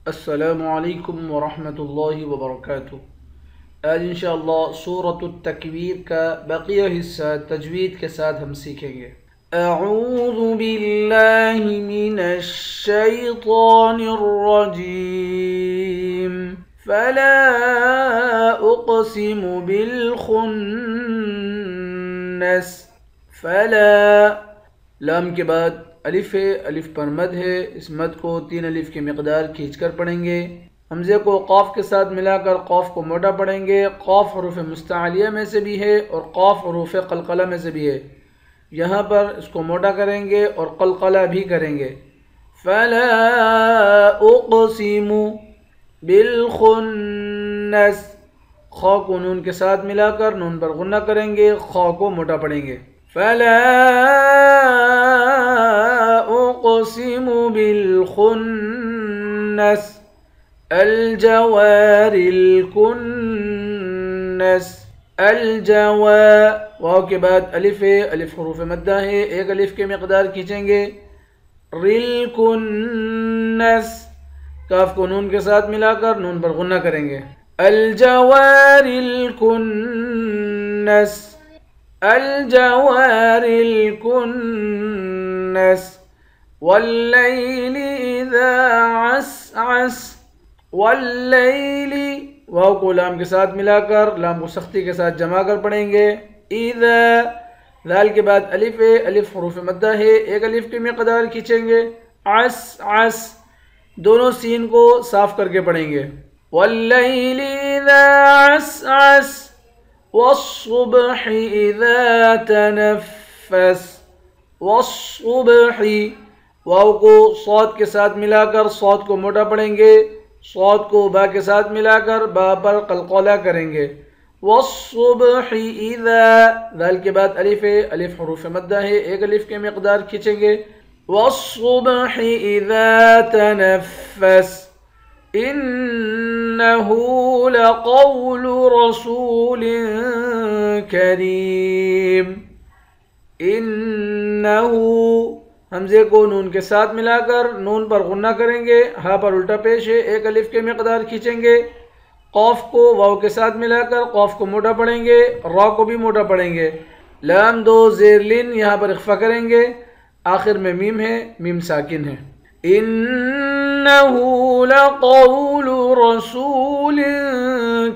السلام علیکم ورحمۃ اللہ وبرکاتہ۔ آج انشاءاللہ سورۃ التکویر کا بقیہ حصہ تجوید کے ساتھ ہم سیکھیں گے۔ اعوذ باللہ من الشیطان الرجیم فلا اقسم بالخنس۔ فلا لام کے بعد الف ہے، الف پر مد ہے، اس مد کو 3 الف کی مقدار کھینچ کر پڑھیں گے۔ حمزے کو قاف کے ساتھ ملا کر قاف کو موٹا پڑھیں گے۔ قاف حروف مستعلیہ میں سے بھی ہے اور قاف حروف قلقلہ میں سے بھی ہے، یہاں پر اس کو موٹا کریں گے اور قلقلہ بھی کریں گے۔ فلا اقسم بالخنس، خا کو نون کے ساتھ ملا کر نون پر غنہ کریں گے، خا کو موٹا پڑھیں گے۔ فلا اقسم بالخنس الجوار الکنس۔ الجوا واو کے بعد الف ہے، الف حروف مدہ ہے، 1 الف کی مقدار کھینچیں گے۔ ریلکنس، کاف کو نون کے ساتھ ملا کر نون پر غنہ کریں گے۔ الجوار الکنس الجوار الکنس واللیل اذا عسعس۔ واللیل واو کو لام کے ساتھ ملا کر لام کو سختی کے ساتھ جمع کر پڑھیں گے۔ اذا ذال کے بعد الف ہے، الف حروف مدہ ہے، 1 الف کی مقدار کھینچیں گے۔ عسعس دونوں سین کو صاف کر کے پڑھیں گے۔ واللیل اذا عسعس والصبح اذا تنفس۔ والصبح واو کو صاد کے ساتھ ملا کر صاد کو موٹا پڑھیں گے، صاد کو با کے ساتھ ملا کر با پر قلقلہ کریں گے۔ والصبح اذا ذال کے بعد الف ہے، الف حروف مدہ ہے، 1 الف کی مقدار کھینچیں گے۔ والصبح اذا تنفس انہ لقول رسول کریم۔ انہ حمزے کو نون کے ساتھ ملا کر نون پر غنہ کریں گے، ہا پر الٹا پیش ہے، 1 الف کی مقدار کھینچیں گے۔ قاف کو واو کے ساتھ ملا کر قاف کو موٹا پڑھیں گے، را کو بھی موٹا پڑھیں گے۔ لام 2 زیر لن یہاں پر اخفا کریں گے، آخر میں میم ہے، میم ساکن ہے۔ انہ لقول رسول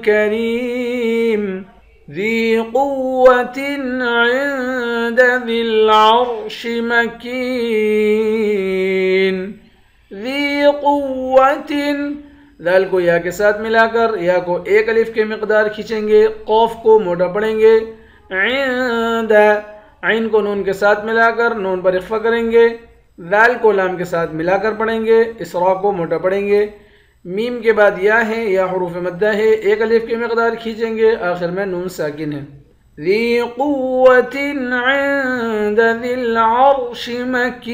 کریم ذی قوة عند ذی العرش مکین۔ ذی قوة ذال کو یا کے ساتھ ملا کر یا کو 1 الف کے مقدار کھینچیں گے، قوف کو موٹا پڑھیں گے۔ عند عین کو نون کے ساتھ ملا کر نون پر اخفا کریں گے، ذال کو لام کے ساتھ ملا کر پڑھیں گے، اسرا کو موٹا پڑھیں گے۔ میم کے بعد یا ہے، یا حروف مدہ ہے، 1 الف کی مقدار کھینچیں گے، آخر میں نون ساکن ہے۔ ذی قوة عند ذی العرش مکین۔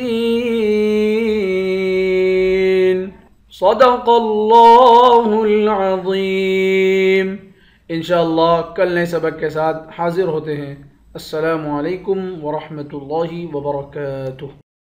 صدق اللہ العظیم۔ انشاءاللہ کل نئے سبق کے ساتھ حاضر ہوتے ہیں۔ السلام علیکم ورحمۃ اللہ وبرکاتہ۔